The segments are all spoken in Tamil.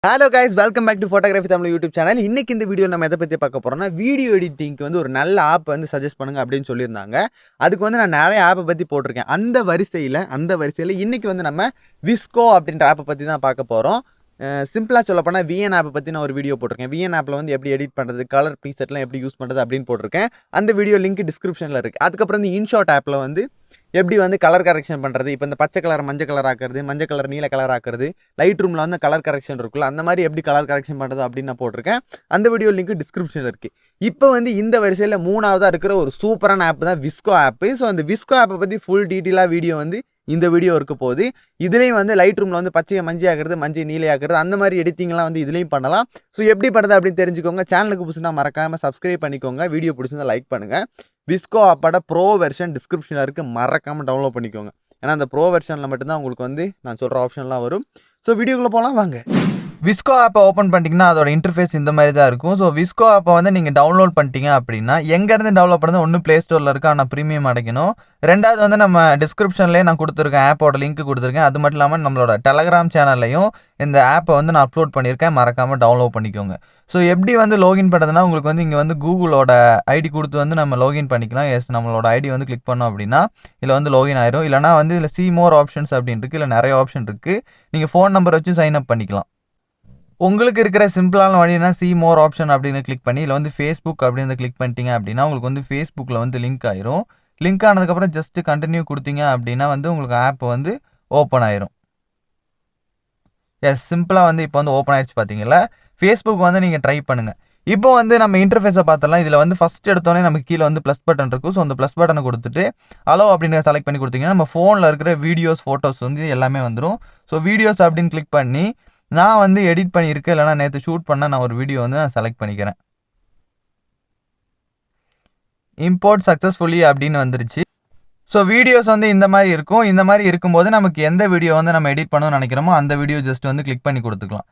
Hello guys, welcome back to Photography Tamizha YouTube channel. இன்னைக்கு இந்த வீடியோ நம்ம எதை பத்தி பார்க்க போறோம்னா வீடியோ எடிட்டிங்க்கு வந்து ஒரு நல்ல ஆப் வந்து சஜஸ்ட் பண்ணுங்க அப்படின்னு சொல்லியிருந்தாங்க. அதுக்கு வந்து நான் நிறைய ஆப்பை பத்தி போட்டிருக்கேன். அந்த வரிசையில இன்னைக்கு வந்து நம்ம VSCO அப்படின்ற ஆப்பை பத்தி தான் பார்க்க போறோம். சிம்பிளா சொல்ல போனா VN ஆப்பை பத்தி நான் ஒரு வீடியோ போட்டிருக்கேன். VN ஆப்ல வந்து எப்படி எடிட் பண்றது, கலர் ப்ரீசெட்லாம் எப்படி யூஸ் பண்றது அப்படின்னு போட்டிருக்கேன். அந்த வீடியோ லிங்க் டிஸ்கிரிப்ஷன்ல இருக்கு. அதுக்கப்புறம் இந்த இன்ஷாட் ஆப்ல வந்து எப்படி வந்து கலர் கரெக்ஷன் பண்ணுறது, இப்போ இந்த பச்சை கலர் மஞ்சள் கலர் ஆக்குறது, மஞ்சள் கலர் நீல கலர் ஆக்குறது, லைட் ரூமில் வந்து கலர் கரெக்ஷன் இருக்குல்ல, அந்த மாதிரி எப்படி கலர் கரெக்ஷன் பண்ணுறது அப்படின்னு நான் போட்டிருக்கேன். அந்த வீடியோ லிங்க் டிஸ்கிரிப்ஷனில் இருக்குது. இப்போ வந்து இந்த வரிசையில் மூணாவதாக இருக்கிற ஒரு சூப்பரான ஆப் தான் VSCO ஆப். ஸோ அந்த VSCO ஆப்பை பற்றி ஃபுல் டீட்டெயிலாக வீடியோ வந்து இந்த வீடியோ இருக்க போகுது. இதுலேயும் வந்து லைட் ரூமில் வந்து பச்சையை மஞ்சள் ஆக்குறது, மஞ்சள் நீலை ஆக்குறது, அந்த மாதிரி எடிட்டிங்லாம் வந்து இதுலேயும் பண்ணலாம். ஸோ எப்படி பண்ணுறது அப்படின்னு தெரிஞ்சுக்கோங்க. சேனலுக்கு புதுசுனா மறக்காமல் சப்ஸ்கிரைப் பண்ணிக்கோங்க. வீடியோ பிடிச்சிருந்தா லைக் பண்ணுங்கள். VSCO ஆப்போட ப்ரோ வெர்ஷன் டிஸ்கிரிப்ஷனில் இருக்குது, மறக்காமல் டவுன்லோட் பண்ணிக்கோங்க. ஏன்னா அந்த ப்ரோ வெர்ஷனில் மட்டும்தான் உங்களுக்கு வந்து நான் சொல்கிற ஆப்ஷன்லாம் வரும். ஸோ வீடியோக்குள்ளே போகலாம் வாங்க. VSCO ஆப்பை ஓப்பன் பண்ணிட்டீங்கன்னா அதோட இன்டர்ஃபேஸ் இந்த மாதிரி தான் இருக்கும். ஸோ VSCO ஆப்பை வந்து நீங்கள் டவுன்லோட் பண்ணிட்டீங்க அப்படின்னா எங்கேருந்து டவுன்லோட் பண்ணுறது, ஒன்று ப்ளே ஸ்டோரில் இருக்குது, ஆனால் ப்ரீமியம் அடைக்கணும். ரெண்டாவது வந்து நம்ம டிஸ்கிரிப்ஷன்லேயே நான் கொடுத்துருக்கேன், ஆப்போட லிங்க் கொடுத்துருக்கேன். அது மட்டும் இல்லாமல் நம்மளோட டெலகிராம் சேனல்லையும் இந்த ஆப்பை வந்து நான் அப்லோட் பண்ணியிருக்கேன், மறக்காமல் டவுன்லோட் பண்ணிக்கோங்க. ஸோ எப்படி வந்து லோகின் பண்ணுறதுனா உங்களுக்கு வந்து இங்கே வந்து கூகுளோட ஐடி கொடுத்து வந்து நம்ம லோகின் பண்ணிக்கலாம். நம்மளோட ஐடி வந்து கிளிக் பண்ணோம் அப்படின்னா இதில் வந்து லோகின் ஆயிரும். இல்லைனா வந்து இதில் சி மோர் ஆப்ஷன்ஸ் அப்படின்னு இருக்குது, இல்லை நிறைய ஆப்ஷன் இருக்குது. நீங்கள் ஃபோன் நம்பர் வச்சு சைன் அப் பண்ணிக்கலாம். உங்களுக்கு இருக்கிற சிம்பிளான வழினா சி மோர் ஆப்ஷன் அப்படின்னு கிளிக் பண்ணி இதில் வந்து ஃபேஸ்புக் அப்படின்னு கிளிக் பண்ணிட்டீங்க அப்படின்னா உங்களுக்கு வந்து ஃபேஸ்புக்கில் வந்து லிங்க் ஆயிரும். லிங்க் ஆனதுக்கப்புறம் ஜஸ்ட் கண்டினியூ கொடுத்தீங்க அப்படின்னா வந்து உங்களுக்கு ஆப் வந்து ஓப்பன் ஆயிரும். சிம்பிளாக வந்து இப்போ வந்து ஓப்பன் ஆயிடுச்சு பார்த்தீங்களா. ஃபேஸ்புக் வந்து நீங்கள் ட்ரை பண்ணுங்கள். இப்போ வந்து நம்ம இன்டர்ஃபேஸை பார்த்தலாம். இதில் வந்து ஃபஸ்ட் எடுத்தோடனே நமக்கு கீழே வந்து ப்ளஸ் பட்டன் இருக்கும். ஸோ அந்த ப்ளஸ் பட்டனை கொடுத்துட்டு அலோ அப்படின்னு செலக்ட் பண்ணி கொடுத்தீங்கன்னா நம்ம ஃபோனில் இருக்கிற வீடியோஸ் ஃபோட்டோஸ் வந்து எல்லாமே வந்துடும். ஸோ வீடியோஸ் அப்படின்னு கிளிக் பண்ணி நான் வந்து எடிட் பண்ணியிருக்கேன், இல்லைனா நேற்று ஷூட் பண்ண நான் ஒரு வீடியோ வந்து நான் செலக்ட் பண்ணிக்கிறேன். இம்போர்ட் சக்ஸஸ்ஃபுல்லி அப்படின்னு வந்துருச்சு. ஸோ வீடியோஸ் வந்து இந்த மாதிரி இருக்கும். இந்த மாதிரி இருக்கும்போது நமக்கு எந்த வீடியோ வந்து நம்ம எடிட் பண்ணணும்னு நினைக்கிறோமோ அந்த வீடியோ ஜஸ்ட் வந்து கிளிக் பண்ணி கொடுத்துக்கலாம்.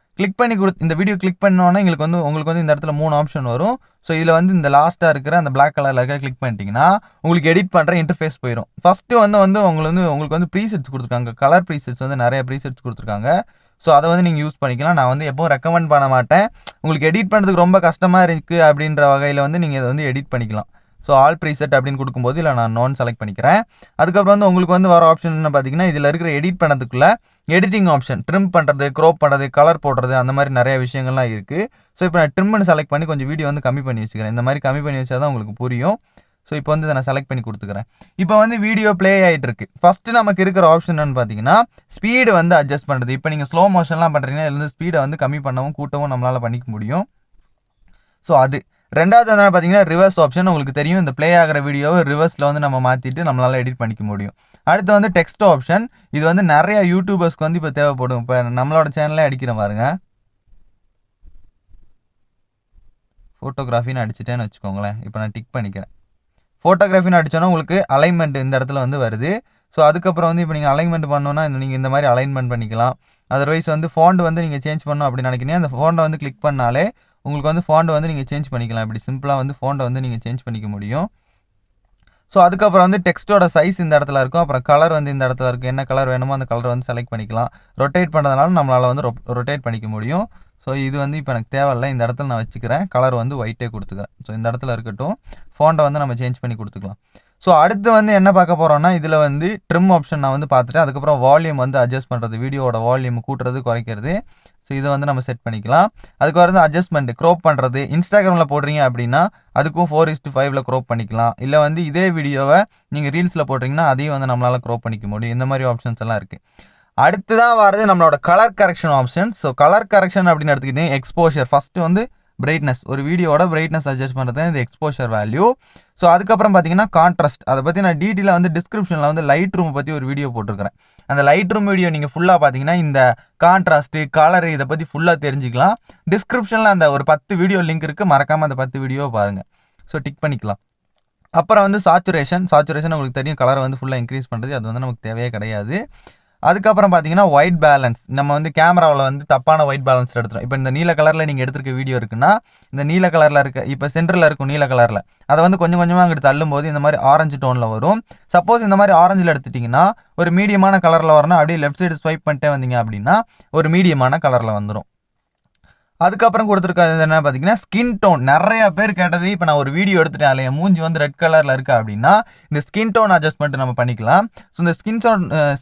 இந்த வீடியோ கிளிக் பண்ணோன்னா உங்களுக்கு வந்து இந்த இடத்துல 3 ஆப்ஷன் வரும். ஸோ இதில் வந்து இந்த லாஸ்ட்டாக இருக்கிற அந்த பிளாக் கலரில் இருக்க கிளிக் பண்ணிட்டீங்கன்னா உங்களுக்கு எடிட் பண்ணுற இன்டர்ஃபேஸ் போயிடும். ஃபஸ்ட்டு வந்து உங்களுக்கு வந்து ப்ரீசெட்ஸ் கொடுத்துருக்காங்க, கலர் ப்ரீசெட்ஸ் வந்து நிறைய ப்ரீசெட்ஸ் கொடுத்துருக்காங்க. ஸோ அதை வந்து நீங்கள் யூஸ் பண்ணிக்கலாம். நான் வந்து எப்போவும் ரெக்கமெண்ட் பண்ண மாட்டேன். உங்களுக்கு எடிட் பண்ணுறதுக்கு ரொம்ப கஷ்டமாக இருக்குது அப்படின்ற வகையில் வந்து நீங்கள் இதை வந்து எடிட் பண்ணிக்கலாம். ஸோ ஆல் ப்ரீசெட் அப்படின்னு கொடுக்கும்போது இல்லை நான் நான் செலக்ட் பண்ணிக்கிறேன். அதுக்கப்புறம் வந்து உங்களுக்கு வந்து வர ஆப்ஷன் என்ன பார்த்தீங்கன்னா இதில் இருக்கிற எடிட் பண்ணதுக்குள்ளே எடிட்டிங் ஆப்ஷன், ட்ரிம் பண்ணுறது, க்ரோப் பண்ணுறது, கலர் போடுறது, அந்த மாதிரி நிறைய விஷயங்கள்லாம் இருக்குது. ஸோ இப்போ நான் ட்ரிம்னு செலக்ட் பண்ணி கொஞ்சம் வீடியோ வந்து கம்மி பண்ணி வச்சுக்கிறேன். இந்த மாதிரி கம்மி பண்ணி வச்சா தான் உங்களுக்கு புரியும். ஸோ இப்போ வந்து நான் செலக்ட் பண்ணி கொடுத்துக்கிறேன். இப்போ வந்து வீடியோ ப்ளே ஆகிட்டு இருக்கு. ஃபஸ்ட்டு நமக்கு இருக்கிற ஆப்ஷன் என்னன்னு பார்த்தீங்கன்னா ஸ்பீடு வந்து அட்ஜஸ்ட் பண்ணுறது. இப்போ நீங்கள் ஸ்லோ மோஷன்லாம் பண்ணுறீங்கன்னா இதில் வந்து ஸ்பீடை வந்து கம்மி பண்ணவும் கூட்டவும் நம்மளால் பண்ணிக்க முடியும். ஸோ அது ரெண்டாவது வந்து பார்த்தீங்கன்னா ரிவர்ஸ் ஆப்ஷன். உங்களுக்கு தெரியும், இந்த ப்ளே ஆகிற வீடியோவை ரிவர்ஸில் வந்து நம்ம மாற்றிட்டு நம்மளால் எடிட் பண்ணிக்க முடியும். அடுத்து வந்து டெக்ஸ்ட் ஆப்ஷன். இது வந்து நிறைய யூடியூபர்ஸ்க்கு வந்து இப்போ தேவைப்படும். இப்போ நம்மளோட சேனலே அடிக்கிறேன் பாருங்க, ஃபோட்டோகிராஃபின்னு அடிச்சுட்டேன்னு வச்சுக்கோங்களேன். இப்போ நான் டிக் பண்ணிக்கிறேன். ஃபோட்டோகிராஃபின்னு அடித்தோன்னா உங்களுக்கு அலைன்மெண்ட் இந்த இடத்துல வந்து வருது. ஸோ அதுக்கப்புறம் வந்து இப்போ நீங்கள் அலைன்மெண்ட் பண்ணணுன்னா நீங்கள் இந்த மாதிரி அலைன்மெண்ட் பண்ணிக்கலாம். அதர்வைஸ் வந்து ஃபாண்ட் வந்து நீங்கள் சேஞ்ச் பண்ணணும் அப்படின்னு நினைக்கிறீங்க, அந்த ஃபாண்டை வந்து கிளிக் பண்ணாலே உங்களுக்கு வந்து ஃபாண்ட் வந்து நீங்கள் சேஞ்ச் பண்ணிக்கலாம். இப்படி சிம்பிளாக வந்து ஃபாண்டை வந்து நீங்கள் சேஞ்ச் பண்ணிக்க முடியும். ஸோ அதுக்கப்புறம் வந்து டெக்ஸ்ட்டோட சைஸ் இந்த இடத்துல இருக்கும். அப்புறம் கலர் வந்து இந்த இடத்துல இருக்குது. என்ன கலர் வேணுமோ அந்த கலரை வந்து செலக்ட் பண்ணிக்கலாம். ரொட்டேட் பண்ணுறதுனால நம்மளால் வந்து ரொட்டேட் பண்ணிக்க முடியும். ஸோ இது வந்து இப்போ எனக்கு தேவையில்லை, இந்த இடத்துல நான் வச்சுக்கிறேன். கலர் வந்து ஒயிட்டே கொடுத்துக்கிறேன். ஸோ இந்த இடத்துல இருக்கட்டும். ஃபாண்டை வந்து நம்ம சேஞ்ச் பண்ணி கொடுத்துக்கலாம். ஸோ அடுத்து வந்து என்ன பார்க்க போகிறோம்னா இதில் வந்து ட்ரிம் ஆப்ஷன் நான் வந்து பார்த்துட்டேன். அதுக்கப்புறம் வால்யூம் வந்து அட்ஜஸ்ட் பண்ணுறது, வீடியோட வால்யூம் கூட்டுறது குறைக்கிறது. ஸோ இதை வந்து நம்ம செட் பண்ணிக்கலாம். அதுக்கு வந்து அட்ஜஸ்ட்மெண்ட், க்ரோப் பண்ணுறது. இன்ஸ்டாகிராமில் போடுறீங்க அப்படின்னா அதுக்கும் 4:5 க்ரோப் பண்ணிக்கலாம். இல்லை வந்து இதே வீடியோவை நீங்கள் ரீல்ஸில் போடுறீங்கன்னா அதையும் வந்து நம்மளால் க்ரோப் பண்ணிக்க முடியும். இந்த மாதிரி ஆப்ஷன்ஸ் எல்லாம் இருக்குது. அடுத்து தான் வரது நம்மளோட colour correction option. So colour correction அப்படின்னு எடுத்துக்கிட்டீங்க எக்ஸ்போஷர். ஃபஸ்ட்டு வந்து பிரைட்னஸ், ஒரு வீடியோட பிரைட்னஸ் அட்ஜஸ்ட் பண்ணுறது இந்த எக்ஸ்போஷர் வேல்யூ. ஸோ அதுக்கப்புறம் பார்த்தீங்கன்னா கான்ட்ராஸ்ட். அதை பற்றி நான் டீட்டெயிலாக வந்து டிஸ்கிரிப்ஷனில் வந்து லைட் ரூமை பற்றி ஒரு வீடியோ போட்டிருக்கிறேன். அந்த லைட் ரூம் வீடியோ நீங்கள் ஃபுல்லாக பார்த்தீங்கன்னா இந்த கான்ட்ராஸ்ட்டு, கலரு, இதை பற்றி ஃபுல்லாக தெரிஞ்சுக்கலாம். டிஸ்கிரிப்ஷனில் அந்த ஒரு 10 வீடியோ லிங்க் இருக்குது, மறக்காமல் அந்த 10 வீடியோவை பாருங்கள். ஸோ டிக் பண்ணிக்கலாம். அப்புறம் வந்து சாச்சுரேஷன் உங்களுக்கு தெரியும், கலரை வந்து ஃபுல்லாக இன்க்ரீஸ் பண்ணுறது, அது வந்து நமக்கு தேவையே கிடையாது. அதுக்கப்புறம் பார்த்தீங்கன்னா ஒயிட் பேலன்ஸ். நம்ம வந்து கேமராவில் வந்து தப்பான ஒயிட் பேலன்ஸ் எடுத்துரும். இப்போ இந்த நீல கலரில் நீங்கள் எடுத்துருக்க வீடியோ இருக்குன்னா இந்த நீல கலரில் இருக்க, இப்போ சென்டரில் இருக்கும் நீல கலரில், அதை வந்து கொஞ்சம் கொஞ்சமாக அங்கிட்டு தள்ளும்போது இந்த மாதிரி ஆரஞ்சு டோனில் வரும். சப்போஸ் இந்த மாதிரி ஆரஞ்சில் எடுத்துட்டிங்கன்னா ஒரு மீடியமான கலரில் வரணும். அப்படியே லெஃப்ட் சைடு ஸ்வைப் பண்ணிட்டே வந்தீங்க அப்படின்னா ஒரு மீடியமான கலரில் வந்துடும். அதுக்கப்புறம் கொடுத்துருக்கிறது என்ன பார்த்தீங்கன்னா ஸ்கின் டோன். நிறைய பேர் கேட்டது, இப்போ நான் ஒரு வீடியோ எடுத்துட்டேன், அதில் என் மூஞ்சி வந்து ரெட் கலரில் இருக்கா அப்படின்னா இந்த ஸ்கின் டோன் அட்ஜஸ்ட்மெண்ட் நம்ம பண்ணிக்கலாம். ஸோ இந்த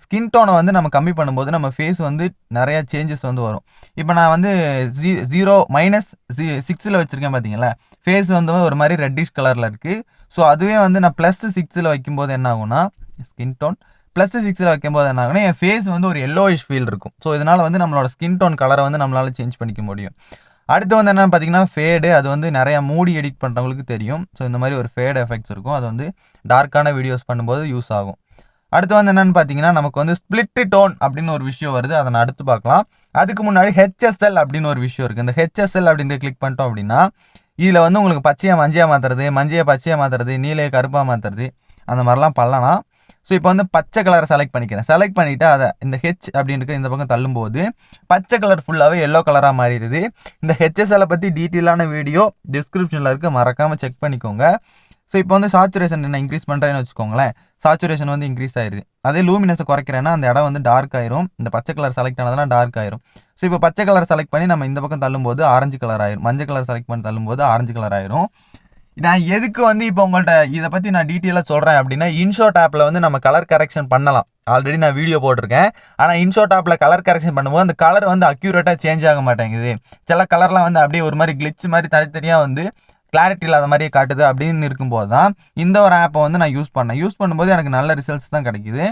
ஸ்கின் டோனை வந்து நம்ம கம்மி பண்ணும்போது நம்ம ஃபேஸ் வந்து நிறையா சேஞ்சஸ் வந்து வரும். இப்போ நான் வந்து -6 வச்சுருக்கேன் பார்த்தீங்களா, ஃபேஸ் வந்து ஒரு மாதிரி ரெட்டிஷ் கலரில் இருக்குது. ஸோ அதுவே வந்து நான் +6 வைக்கும்போது என்ன ஆகும்னா, ஸ்கின் டோன் +6 வைக்கும்போது என்ன ஆகும்னா என் ஃபேஸ் வந்து ஒரு எல்லோயிஷ் ஃபீல் இருக்கும். ஸோ இதனால் வந்து நம்மளோட ஸ்கின் டோன் கலரை வந்து நம்மளால் சேஞ்ச் பண்ணிக்க முடியும். அடுத்து வந்து என்னென்னு பார்த்தீங்கன்னா ஃபேடு. அது வந்து நிறையா மூடி எடிட் பண்ணுறவங்களுக்கு தெரியும். ஸோ இந்த மாதிரி ஒரு ஃபேட் எஃபெக்ட்ஸ் இருக்கும். அது வந்து டார்க்கான வீடியோஸ் பண்ணும்போது யூஸ் ஆகும். அடுத்து வந்து என்னென்னு பார்த்தீங்கன்னா நமக்கு வந்து ஸ்பிளிட் டோன் அப்படின்னு ஒரு விஷயம் வருது. அதை நான் அடுத்து பார்க்கலாம். அதுக்கு முன்னாடி HSL அப்படின்னு ஒரு விஷயம் இருக்குது. இந்த HSL அப்படின்ற கிளிக் பண்ணிட்டோம் அப்படின்னா இதில் வந்து உங்களுக்கு பச்சையாக மஞ்சையாக மாற்றுறது, மஞ்சையை பச்சையாக மாற்றுறது, நீலையை கருப்பாக மாற்றுறது, அந்த மாதிரிலாம் பண்ணலாம். ஸோ இப்போ வந்து பச்சை கலரை செலக்ட் பண்ணிக்கிறேன். செலக்ட் பண்ணிவிட்டு அதை இந்த ஹெச் அப்படின்ட்டு இந்த பக்கம் தள்ளும்போது பச்சை கலர் ஃபுல்லாகவே எல்லோ கலராக மாறிடுது. இந்த HSL பற்றி டீட்டெயிலான வீடியோ டிஸ்கிரிப்ஷனில் இருக்குது, மறக்காமல் செக் பண்ணிக்கோங்க. ஸோ இப்போ வந்து சாச்சுரேஷன் நான் இன்க்ரீஸ் பண்ணுறேன்னு வச்சுக்கோங்களேன், சாச்சுரேஷன் வந்து இன்க்ரீஸ் ஆயிடுது. அதே லூமினஸை குறைக்கிறேன்னா அந்த இடம் வந்து டார்க் ஆயிரும். இந்த பச்சை கலர் செலக்ட் ஆனதுனா டார்க் ஆயிரும். ஸோ இப்போ பச்சை கலர் செலக்ட் பண்ணி நம்ம இந்த பக்கம் தள்ளும்போது ஆரஞ்சு கலர் ஆயிரும். மஞ்சள் கலர் செலக்ட் பண்ணி தள்ளும்போது ஆரஞ்சு கலர் ஆயிரும். நான் எதுக்கு வந்து இப்போ உங்கள்கிட்ட இதை பற்றி நான் டீட்டெயிலாக சொல்கிறேன் அப்படின்னா, இன்ஷாட் ஆப்பில் வந்து நம்ம கலர் கரெக்ஷன் பண்ணலாம். ஆல்ரெடி நான் வீடியோ போட்டிருக்கேன். ஆனால் இன்ஷாட் ஆப்பில் கலர் கரெக்ஷன் பண்ணும்போது அந்த கலர் வந்து அக்யூரேட்டாக சேஞ்ச் ஆக மாட்டேங்குது. சில கலர்லாம் வந்து அப்படியே ஒரு மாதிரி கிளிச் மாதிரி தனித்தனியாக வந்து கிளாரிட்டி இல்லாத மாதிரியே காட்டுது. அப்படின்னு இருக்கும்போது தான் இந்த ஒரு ஆப்பை வந்து நான் யூஸ் பண்ணும்போது எனக்கு நல்ல ரிசல்ட்ஸ் தான் கிடைக்குது.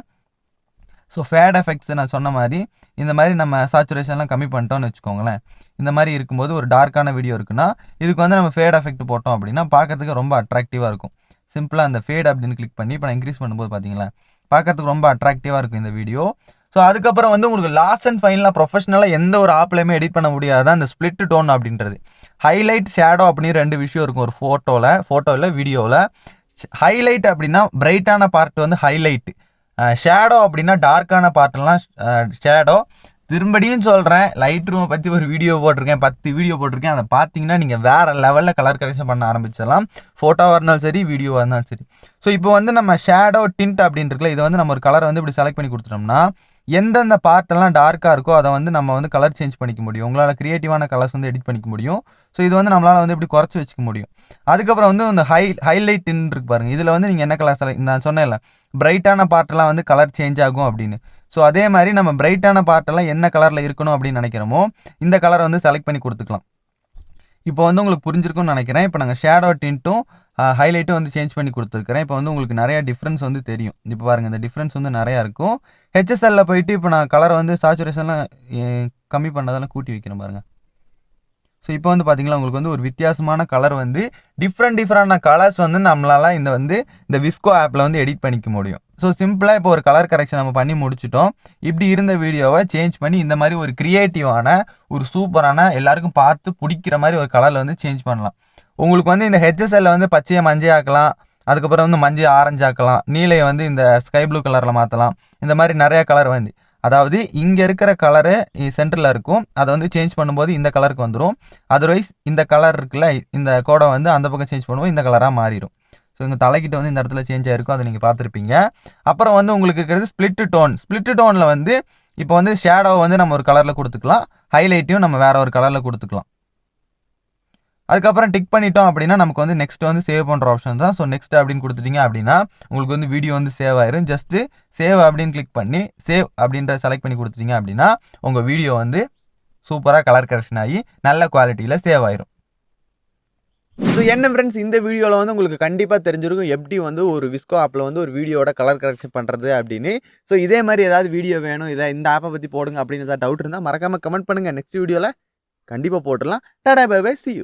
ஸோ ஃபேட் எஃபெக்ட்ஸ் நான் சொன்ன மாதிரி இந்த மாதிரி நம்ம சாச்சுரேஷன்லாம் கம்மி பண்ணிட்டோம்னு வச்சுக்கோங்களேன். இந்த மாதிரி இருக்கும்போது ஒரு டார்க்கான வீடியோ இருக்குன்னா இதுக்கு வந்து நம்ம ஃபேட் எஃபெக்ட் போட்டோம் அப்படின்னா பார்க்கறதுக்கு ரொம்ப அட்ராக்டிவாக இருக்கும். சிம்பிளாக அந்த ஃபேட் அப்படின்னு கிளிக் பண்ணி இப்போ நான் இன்க்ரீஸ் பண்ணும்போது பார்த்தீங்களா, பார்க்கறதுக்கு ரொம்ப அட்ராக்டிவாக இருக்கும் இந்த வீடியோ. ஸோ அதுக்கப்புறம் வந்து உங்களுக்கு லாஸ்ட் அண்ட் ஃபைனலாக ப்ரொஃபஷனலாக எந்த ஒரு ஆப்லையுமே எடிட் பண்ண முடியாத அந்த ஸ்பிளிட் டோன் அப்படின்றது. ஹைலைட், ஷேடோ அப்படின்னு 2 விஷயம் இருக்கும் ஒரு ஃபோட்டோவில் வீடியோவில். ஹைலைட் அப்படின்னா பிரைட்டான பார்ட் வந்து ஹைலைட், ஷேடோ அப்படின்னா டார்க்கான பார்ட்லாம் ஷேடோ. திரும்படியும் சொல்கிறேன், லைட் ரூமை பற்றி ஒரு வீடியோ போட்டிருக்கேன், 10 வீடியோ போட்டிருக்கேன். அதை பார்த்தீங்கன்னா நீங்கள் வேறு லெவலில் கலர் கரெக்ஷன் பண்ண ஆரம்பிச்சிடலாம், ஃபோட்டோவாக இருந்தாலும் சரி வீடியோவாக இருந்தாலும் சரி. ஸோ இப்போ வந்து நம்ம ஷேடோ டிண்ட் அப்படின்னு இருக்குல்ல, இதை வந்து நம்ம ஒரு கலரை வந்து இப்படி செலக்ட் பண்ணி கொடுத்துட்டோம்னா எந்தெந்த பார்ட்டெல்லாம் டார்க்காக இருக்கோ அதை வந்து நம்ம வந்து கலர் சேஞ்ச் பண்ணிக்க முடியும். உங்களால் க்ரியேட்டிவான கலர்ஸ் வந்து எடிட் பண்ணிக்க முடியும். ஸோ இது வந்து நம்மளால் வந்து இப்படி குறைச்சி வச்சுக்க முடியும். அதுக்கப்புறம் வந்து இந்த ஹைலைட்டுன்னு இருக்கு பாருங்கள், இதில் வந்து நீங்கள் என்ன கலர் நான் சொன்னேன்ல பிரைட்டான பார்ட்டெல்லாம் வந்து கலர் சேஞ்ச் ஆகும் அப்படின்னு. ஸோ அதே மாதிரி நம்ம பிரைட்டான பார்ட்டெல்லாம் என்ன கலரில் இருக்கணும் அப்படின்னு நினைக்கிறோமோ இந்த கலரை வந்து செலக்ட் பண்ணி கொடுத்துக்கலாம். இப்போ வந்து உங்களுக்கு புரிஞ்சிருக்கும்னு நினைக்கிறேன். இப்போ நாங்கள் ஷேடோ டிண்ட்டும் ஹைலைட்டும் வந்து சேஞ்ச் பண்ணி கொடுத்துருக்கிறேன். இப்போ வந்து உங்களுக்கு நிறையா டிஃப்ரென்ஸ் வந்து தெரியும். இப்போ பாருங்கள், இந்த டிஃப்ரென்ஸ் வந்து நிறையா இருக்கும். HSLல போயிட்டு இப்போ நான் கலரை வந்து சாச்சுரேஷன்லாம் கம்மி பண்ணதெல்லாம் கூட்டி வைக்கிறேன் பாருங்கள். ஸோ இப்போ வந்து பார்த்தீங்கன்னா உங்களுக்கு வந்து ஒரு வித்தியாசமான கலர் வந்து டிஃப்ரெண்டான கலர்ஸ் வந்து நம்மளால் இந்த VSCO ஆப்பில் வந்து எடிட் பண்ணிக்க முடியும். ஸோ சிம்பிளாக இப்போ ஒரு கலர் கரெக்ஷன் நம்ம பண்ணி முடிச்சிட்டோம். இப்படி இருந்த வீடியோவை சேஞ்ச் பண்ணி இந்த மாதிரி ஒரு க்ரியேட்டிவான ஒரு சூப்பரான எல்லாருக்கும் பார்த்து பிடிக்கிற மாதிரி ஒரு கலரில் வந்து சேஞ்ச் பண்ணலாம். உங்களுக்கு வந்து இந்த HSL வந்து பச்சையை மஞ்சையாக்கலாம், அதுக்கப்புறம் வந்து மஞ்சள் ஆரஞ்சு ஆக்கலாம், நீலையை வந்து இந்த ஸ்கை ப்ளூ கலரில் மாற்றலாம். இந்த மாதிரி நிறையா கலர் வந்து, அதாவது இங்கே இருக்கிற கலரு சென்டரில் இருக்கும், அதை வந்து சேஞ்ச் பண்ணும்போது இந்த கலருக்கு வந்துடும். அதர்வைஸ் இந்த கலர் இருக்குல்ல, இந்த கோடை வந்து அந்த பக்கம் சேஞ்ச் பண்ணும்போது இந்த கலராக மாறிடும். ஸோ இங்கே தலைக்கிட்ட வந்து இந்த இடத்துல சேஞ்ச் ஆகிருக்கும், அதை நீங்கள் பார்த்துருப்பீங்க. அப்புறம் வந்து உங்களுக்கு இருக்கிறது ஸ்பிளிட் டோனில் வந்து இப்போ வந்து ஷேடோவை வந்து நம்ம ஒரு கலரில் கொடுத்துக்கலாம், ஹைலைட்டையும் நம்ம வேறு ஒரு கலரில் கொடுத்துக்கலாம். அதுக்கப்புறம் டிக் பண்ணிட்டோம் அப்படின்னா நமக்கு வந்து நெக்ஸ்ட் வந்து சேவ் பண்ணுற ஆப்ஷன் தான். ஸோ நெக்ஸ்ட் அப்படின்னு கொடுத்துட்டீங்க அப்படின்னா உங்களுக்கு வந்து வீடியோ வந்து சேவ் ஆயிரும். ஜஸ்ட்டு சேவ் அப்படின்னு கிளிக் பண்ணி சேவ் அப்படின்ற செலக்ட் பண்ணி கொடுத்துட்டீங்க அப்படின்னா உங்கள் வீடியோ வந்து சூப்பராக கலர் கரெக்ஷன் ஆகி நல்ல குவாலிட்டியில் சேவ் ஆயிரும். ஸோ என்ன ஃப்ரெண்ட்ஸ், இந்த வீடியோவில் வந்து உங்களுக்கு கண்டிப்பாக தெரிஞ்சிருக்கும் எப்படி வந்து ஒரு VSCO ஆப்பில் வந்து ஒரு வீடியோட கலர் கரெக்ஷன் பண்ணுறது அப்படின்னு. ஸோ இதே மாதிரி ஏதாவது வீடியோ வேணும், இந்த ஆப்பை பற்றி போடுங்க அப்படின்னு ஏதாவது டவுட் இருந்தால் மறக்காமல் கமெண்ட் பண்ணுங்கள். நெக்ஸ்ட் வீடியோவில் கண்டிப்பாக போட்டுடலாம். Tata bye bye, see you.